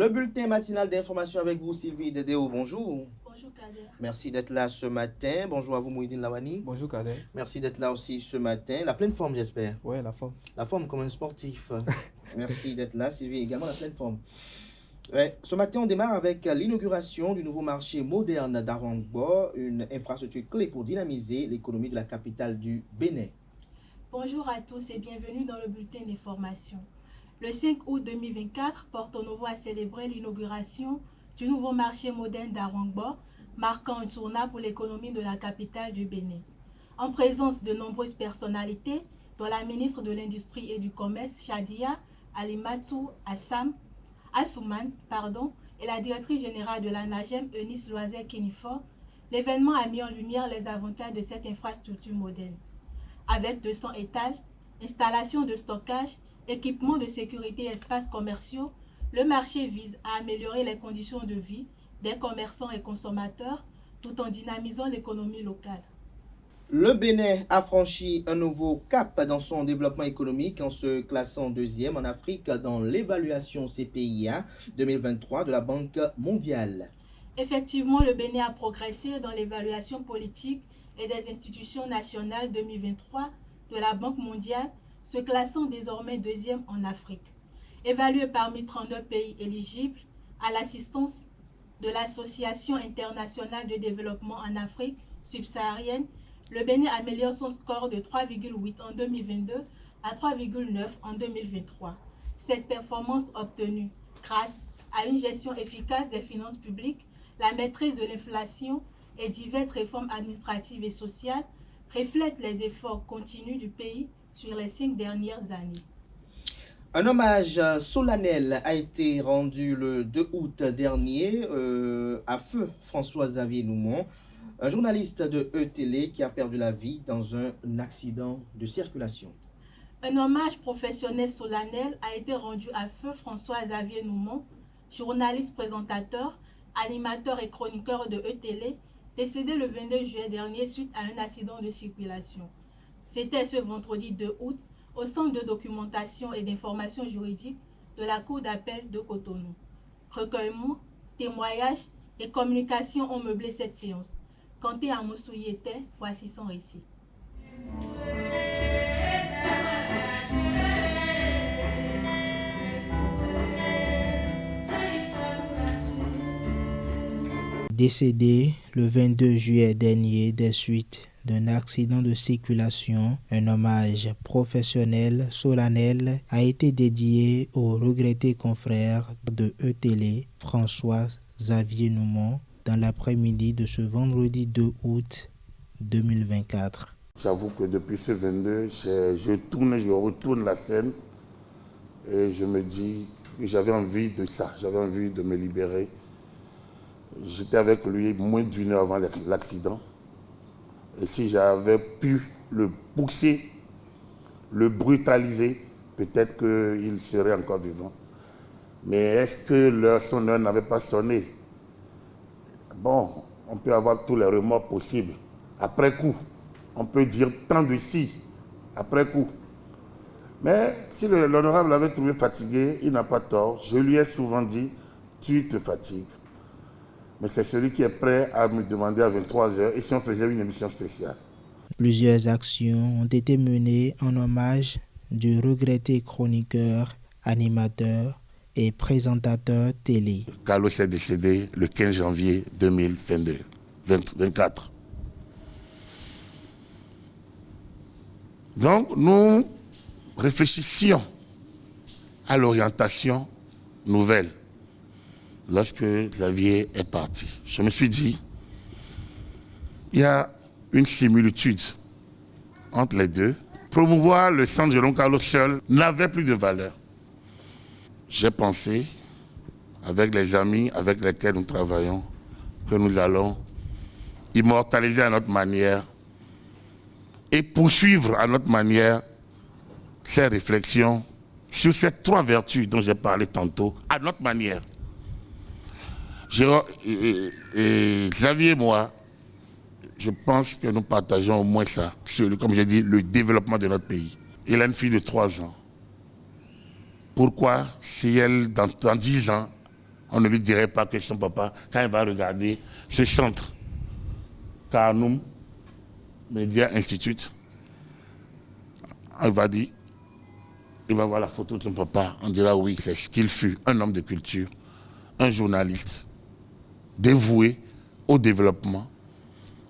Le bulletin matinal d'information avec vous, Sylvie Dedeo, bonjour. Bonjour Kader. Merci d'être là ce matin. Bonjour à vous, Mouhidine Lawani. Bonjour Kader. Merci d'être là aussi ce matin. La pleine forme, j'espère. Ouais, la forme. La forme comme un sportif. Merci d'être là, Sylvie, également la pleine forme. Ouais. Ce matin, on démarre avec l'inauguration du nouveau marché moderne d'Arongbo, une infrastructure clé pour dynamiser l'économie de la capitale du Bénin. Bonjour à tous et bienvenue dans le bulletin d'information. Le 5 août 2024, Porto Novo a célébré l'inauguration du nouveau marché moderne d'Arongbo, marquant un tournant pour l'économie de la capitale du Bénin. En présence de nombreuses personnalités, dont la ministre de l'Industrie et du Commerce, Shadia Alimatou Assouman, et la directrice générale de la NAGEM, Eunice Loisel-Kenifor, l'événement a mis en lumière les avantages de cette infrastructure moderne. Avec 200 étals, installations de stockage, équipements de sécurité et espaces commerciaux, le marché vise à améliorer les conditions de vie des commerçants et consommateurs tout en dynamisant l'économie locale. Le Bénin a franchi un nouveau cap dans son développement économique en se classant deuxième en Afrique dans l'évaluation CPIA 2023 de la Banque mondiale. Effectivement, le Bénin a progressé dans l'évaluation politique et des institutions nationales 2023 de la Banque mondiale, se classant désormais deuxième en Afrique. Évalué parmi 32 pays éligibles à l'assistance de l'Association internationale de développement en Afrique subsaharienne, le Bénin améliore son score de 3,8 en 2022 à 3,9 en 2023. Cette performance obtenue grâce à une gestion efficace des finances publiques, la maîtrise de l'inflation et diverses réformes administratives et sociales reflète les efforts continus du pays sur les 5 dernières années. Un hommage solennel a été rendu le 2 août dernier à feu François-Xavier Noumon, un journaliste de E-Télé qui a perdu la vie dans un accident de circulation. Un hommage professionnel solennel a été rendu à feu François-Xavier Noumon, journaliste présentateur, animateur et chroniqueur de E-Télé, décédé le 22 juillet dernier suite à un accident de circulation. C'était ce vendredi 2 août au Centre de documentation et d'information juridique de la Cour d'appel de Cotonou. Recueillement, témoignages et communication ont meublé cette séance. Kanté Amoussou y était, voici son récit. Décédé le 22 juillet dernier des suites d'un accident de circulation, un hommage professionnel solennel a été dédié au regretté confrère de E-Télé, François-Xavier Noumon, dans l'après-midi de ce vendredi 2 août 2024. J'avoue que depuis ce 22, je retourne la scène et je me dis que j'avais envie de ça, j'avais envie de me libérer. J'étais avec lui moins d'1 heure avant l'accident. Et si j'avais pu le pousser, le brutaliser, peut-être qu'il serait encore vivant. Mais est-ce que son heure n'avait pas sonné? Bon, on peut avoir tous les remords possibles. Après coup, on peut dire tant de si, après coup. Mais si l'honorable l'avait trouvé fatigué, il n'a pas tort. Je lui ai souvent dit, tu te fatigues. Mais c'est celui qui est prêt à me demander à 23h et si on faisait une émission spéciale. Plusieurs actions ont été menées en hommage du regretté chroniqueur, animateur et présentateur télé. Carlos est décédé le 15 janvier 2024. Donc nous réfléchissions à l'orientation nouvelle. Lorsque Xavier est parti, je me suis dit, il y a une similitude entre les deux. Promouvoir le centre Jérôme Carlos seul n'avait plus de valeur. J'ai pensé, avec les amis avec lesquels nous travaillons, que nous allons immortaliser à notre manière et poursuivre à notre manière ces réflexions sur ces 3 vertus dont j'ai parlé tantôt, à notre manière. Xavier et moi, je pense que nous partageons au moins ça, comme j'ai dit, le développement de notre pays. Il a une fille de 3 ans. Pourquoi, si elle, dans 10 ans, On ne lui dirait pas que son papa, quand il va regarder ce centre, Carnum Media Institute, il va dire, il va voir la photo de son papa, on dira oui, c'est ce qu'il fut, un homme de culture, un journaliste, dévoué au développement,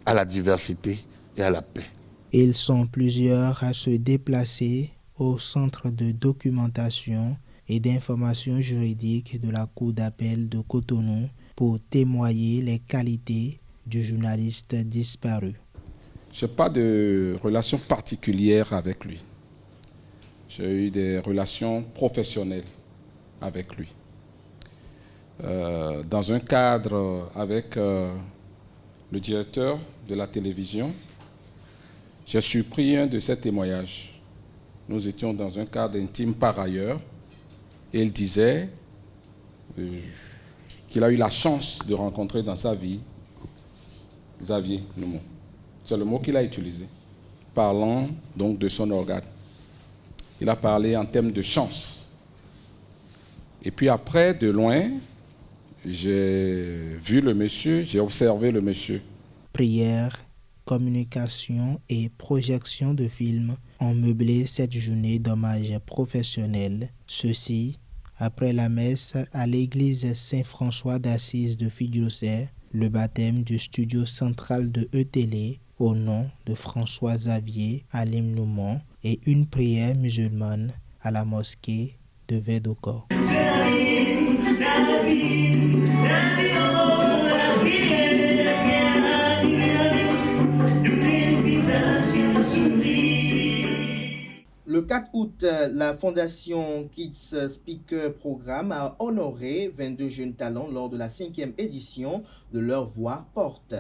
à la diversité et à la paix. Ils sont plusieurs à se déplacer au centre de documentation et d'information juridique de la Cour d'appel de Cotonou pour témoigner les qualités du journaliste disparu. Je n'ai pas de relation particulière avec lui. J'ai eu des relations professionnelles avec lui. Dans un cadre avec le directeur de la télévision, j'ai surpris un de ses témoignages. Nous étions dans un cadre intime par ailleurs, et il disait qu'il a eu la chance de rencontrer dans sa vie Xavier Noumon. C'est le mot qu'il a utilisé, parlant donc de son organe. Il a parlé en termes de chance. Et puis après, de loin, j'ai vu le monsieur, j'ai observé le monsieur. Prière, communication et projection de films ont meublé cette journée d'hommage professionnel. Ceci, après la messe à l'église Saint-François d'Assise de Fidjousset, le baptême du studio central de ETélé au nom de François-Xavier Alim Noumon et une prière musulmane à la mosquée de Vedoko. Le 4 août, la Fondation Kids Speaker Programme a honoré 22 jeunes talents lors de la 5e édition de Leur Voix Porte.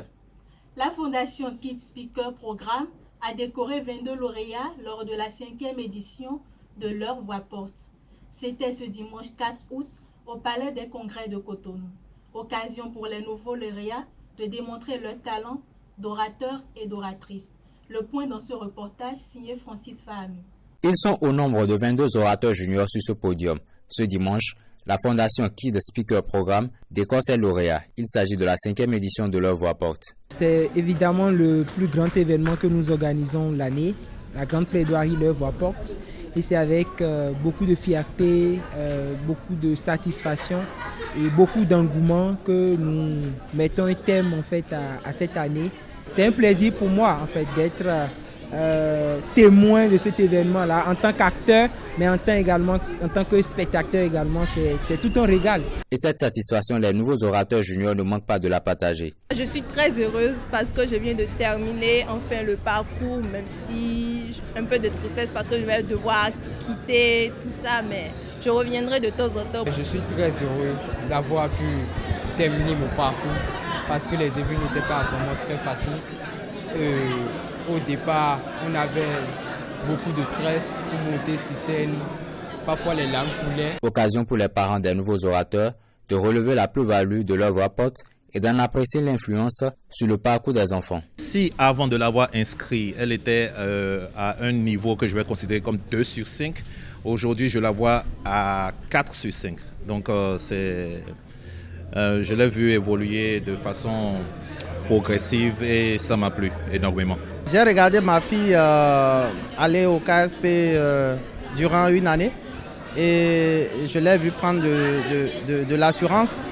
La Fondation Kids Speaker Programme a décoré 22 lauréats lors de la 5e édition de Leur Voix Porte. C'était ce dimanche 4 août au Palais des Congrès de Cotonou. Occasion pour les nouveaux lauréats de démontrer leur talent d'orateurs et d'oratrices. Le point dans ce reportage signé Francis Fahami. Ils sont au nombre de 22 orateurs juniors sur ce podium. Ce dimanche, la Fondation Kids Speaker Programme décore ses lauréats. Il s'agit de la 5e édition de Leur Voix Porte. C'est évidemment le plus grand événement que nous organisons l'année, la grande plaidoirie Leur Voix Porte. Et c'est avec beaucoup de fierté, beaucoup de satisfaction et beaucoup d'engouement que nous mettons un thème en fait à cette année. C'est un plaisir pour moi en fait d'être témoin de cet événement-là en tant qu'acteur, mais en tant que spectateur également, c'est tout un régal. Et cette satisfaction, les nouveaux orateurs juniors ne manquent pas de la partager. Je suis très heureuse parce que je viens de terminer enfin le parcours, même si un peu de tristesse parce que je vais devoir quitter tout ça, mais je reviendrai de temps en temps. Je suis très heureux d'avoir pu terminer mon parcours parce que les débuts n'étaient pas vraiment très faciles. Au départ, on avait beaucoup de stress pour monter sur scène. Parfois, les larmes coulaient. Occasion pour les parents des nouveaux orateurs de relever la plus-value de Leur Voix Porte et d'en apprécier l'influence sur le parcours des enfants. Si avant de l'avoir inscrit, elle était à un niveau que je vais considérer comme 2 sur 5, aujourd'hui, je la vois à 4 sur 5. Donc, je l'ai vu évoluer de façon progressive et ça m'a plu énormément. J'ai regardé ma fille aller au KSP durant une année et je l'ai vu prendre de l'assurance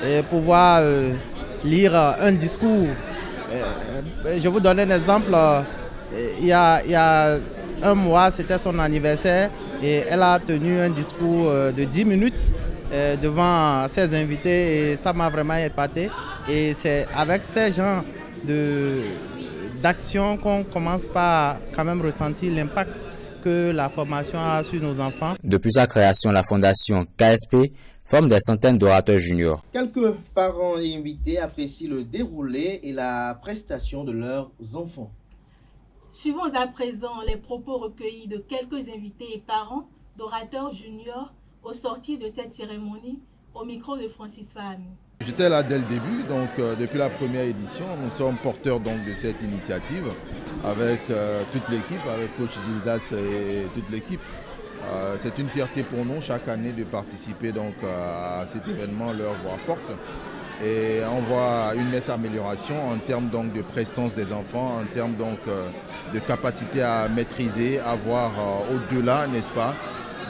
et pouvoir lire un discours. Je vous donne un exemple. Il y a un mois, c'était son anniversaire et elle a tenu un discours de 10 minutes devant ses invités et ça m'a vraiment épaté. Et c'est avec ces genres d'action qu'on commence par quand même ressentir l'impact que la formation a sur nos enfants. Depuis sa création, la Fondation KSP forme des centaines d'orateurs juniors. Quelques parents et invités apprécient le déroulé et la prestation de leurs enfants. Suivons à présent les propos recueillis de quelques invités et parents d'orateurs juniors au sortir de cette cérémonie au micro de Francis Fahami. J'étais là dès le début, donc depuis la première édition, nous sommes porteurs donc de cette initiative avec toute l'équipe, avec coach Dildas et toute l'équipe. C'est une fierté pour nous chaque année de participer donc à cet événement Leur Voix Porte. Et on voit une nette amélioration en termes donc de prestance des enfants, en termes donc de capacité à maîtriser, à voir au-delà, n'est-ce pas,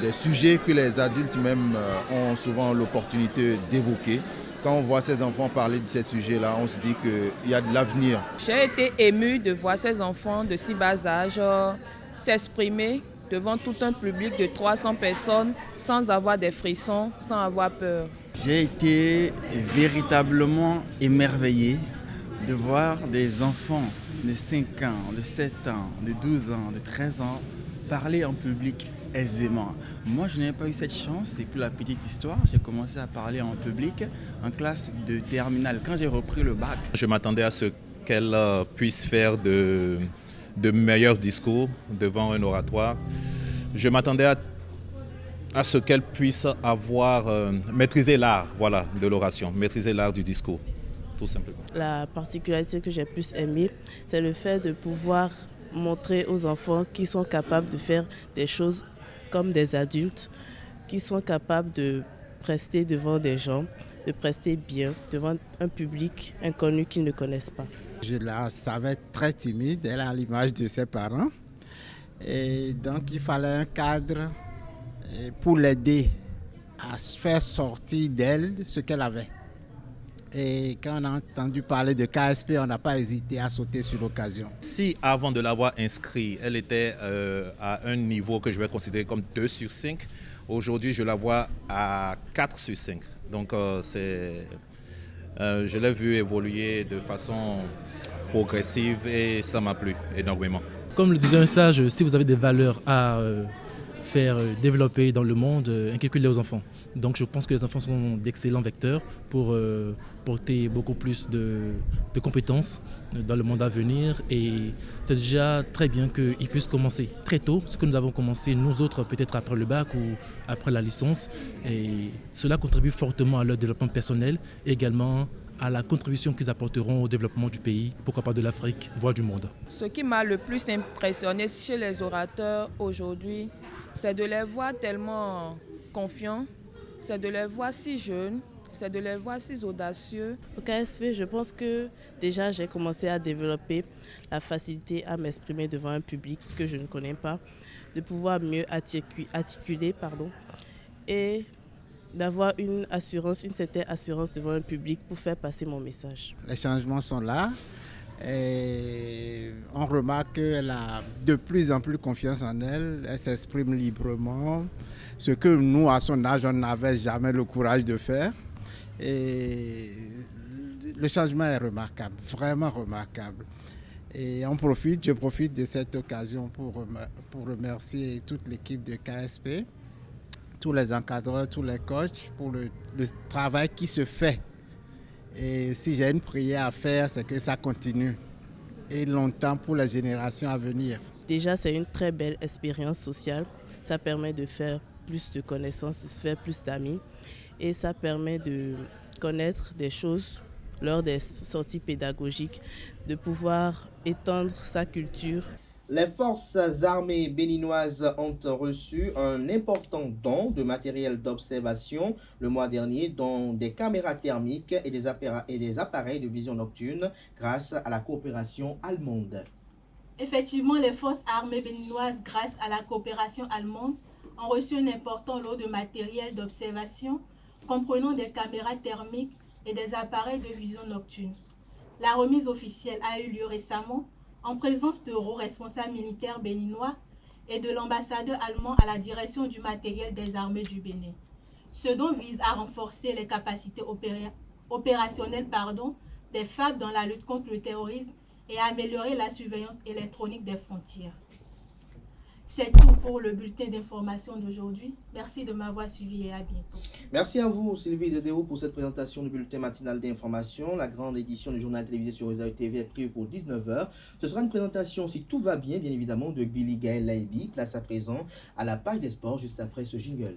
des sujets que les adultes même ont souvent l'opportunité d'évoquer. Quand on voit ces enfants parler de ces sujets-là, on se dit qu'il y a de l'avenir. J'ai été émue de voir ces enfants de si bas âge s'exprimer devant tout un public de 300 personnes sans avoir des frissons, sans avoir peur. J'ai été véritablement émerveillé de voir des enfants de 5 ans, de 7 ans, de 12 ans, de 13 ans parler en public aisément. Moi, je n'ai pas eu cette chance et puis la petite histoire, j'ai commencé à parler en public en classe de terminale quand j'ai repris le bac. Je m'attendais à ce qu'elle puisse faire de meilleurs discours devant un oratoire. Je m'attendais à ce qu'elle puisse avoir maîtrisé l'art de l'oration, maîtriser l'art du discours, tout simplement. La particularité que j'ai plus aimée, c'est le fait de pouvoir montrer aux enfants qu'ils sont capables de faire des choses comme des adultes, qui sont capables de prester devant des gens, de prester bien devant un public inconnu qu'ils ne connaissent pas. Je la savais très timide, elle a l'image de ses parents. Et donc il fallait un cadre pour l'aider à faire sortir d'elle ce qu'elle avait. Et quand on a entendu parler de KSP, on n'a pas hésité à sauter sur l'occasion. Si avant de l'avoir inscrit, elle était à un niveau que je vais considérer comme 2 sur 5, aujourd'hui je la vois à 4 sur 5. Donc je l'ai vue évoluer de façon progressive et ça m'a plu énormément. Comme le disait un sage, si vous avez des valeurs à faire développer dans le monde, inculquez-les aux enfants. Donc je pense que les enfants sont d'excellents vecteurs pour porter beaucoup plus de compétences dans le monde à venir. Et c'est déjà très bien qu'ils puissent commencer très tôt, ce que nous avons commencé nous autres peut-être après le bac ou après la licence. Et cela contribue fortement à leur développement personnel et également à la contribution qu'ils apporteront au développement du pays, pourquoi pas de l'Afrique, voire du monde. Ce qui m'a le plus impressionné chez les orateurs aujourd'hui, c'est de les voir tellement confiants, c'est de les voir si jeunes, c'est de les voir si audacieux. Au KSP, je pense que déjà j'ai commencé à développer la facilité à m'exprimer devant un public que je ne connais pas, de pouvoir mieux articuler et d'avoir une certaine assurance devant un public pour faire passer mon message. Les changements sont là et on remarque qu'elle a de plus en plus confiance en elle, elle s'exprime librement, ce que nous à son âge on n'avait jamais le courage de faire. Et le changement est remarquable, vraiment remarquable. Et je profite de cette occasion pour remercier toute l'équipe de KSP, tous les encadreurs, tous les coachs pour le travail qui se fait. Et si j'ai une prière à faire, c'est que ça continue et longtemps pour les générations à venir. Déjà, c'est une très belle expérience sociale. Ça permet de faire plus de connaissances, de se faire plus d'amis et ça permet de connaître des choses lors des sorties pédagogiques, de pouvoir étendre sa culture. Les forces armées béninoises ont reçu un important don de matériel d'observation le mois dernier, dont des caméras thermiques et des appareils de vision nocturne grâce à la coopération allemande. Effectivement, les forces armées béninoises, grâce à la coopération allemande, ont reçu un important lot de matériel d'observation comprenant des caméras thermiques et des appareils de vision nocturne. La remise officielle a eu lieu récemment en présence de hauts responsables militaires béninois et de l'ambassadeur allemand à la direction du matériel des armées du Bénin. Ce don vise à renforcer les capacités opérationnelles des FAB dans la lutte contre le terrorisme et à améliorer la surveillance électronique des frontières. C'est tout pour le bulletin d'information d'aujourd'hui. Merci de m'avoir suivi et à bientôt. Merci à vous, Sylvie Dedéo, pour cette présentation du bulletin matinal d'information. La grande édition du journal télévisé sur Réseau TV est prévue pour 19h. Ce sera une présentation, si tout va bien, bien évidemment, de Billy Gaël Laibi. Place à présent à la page des sports juste après ce jingle.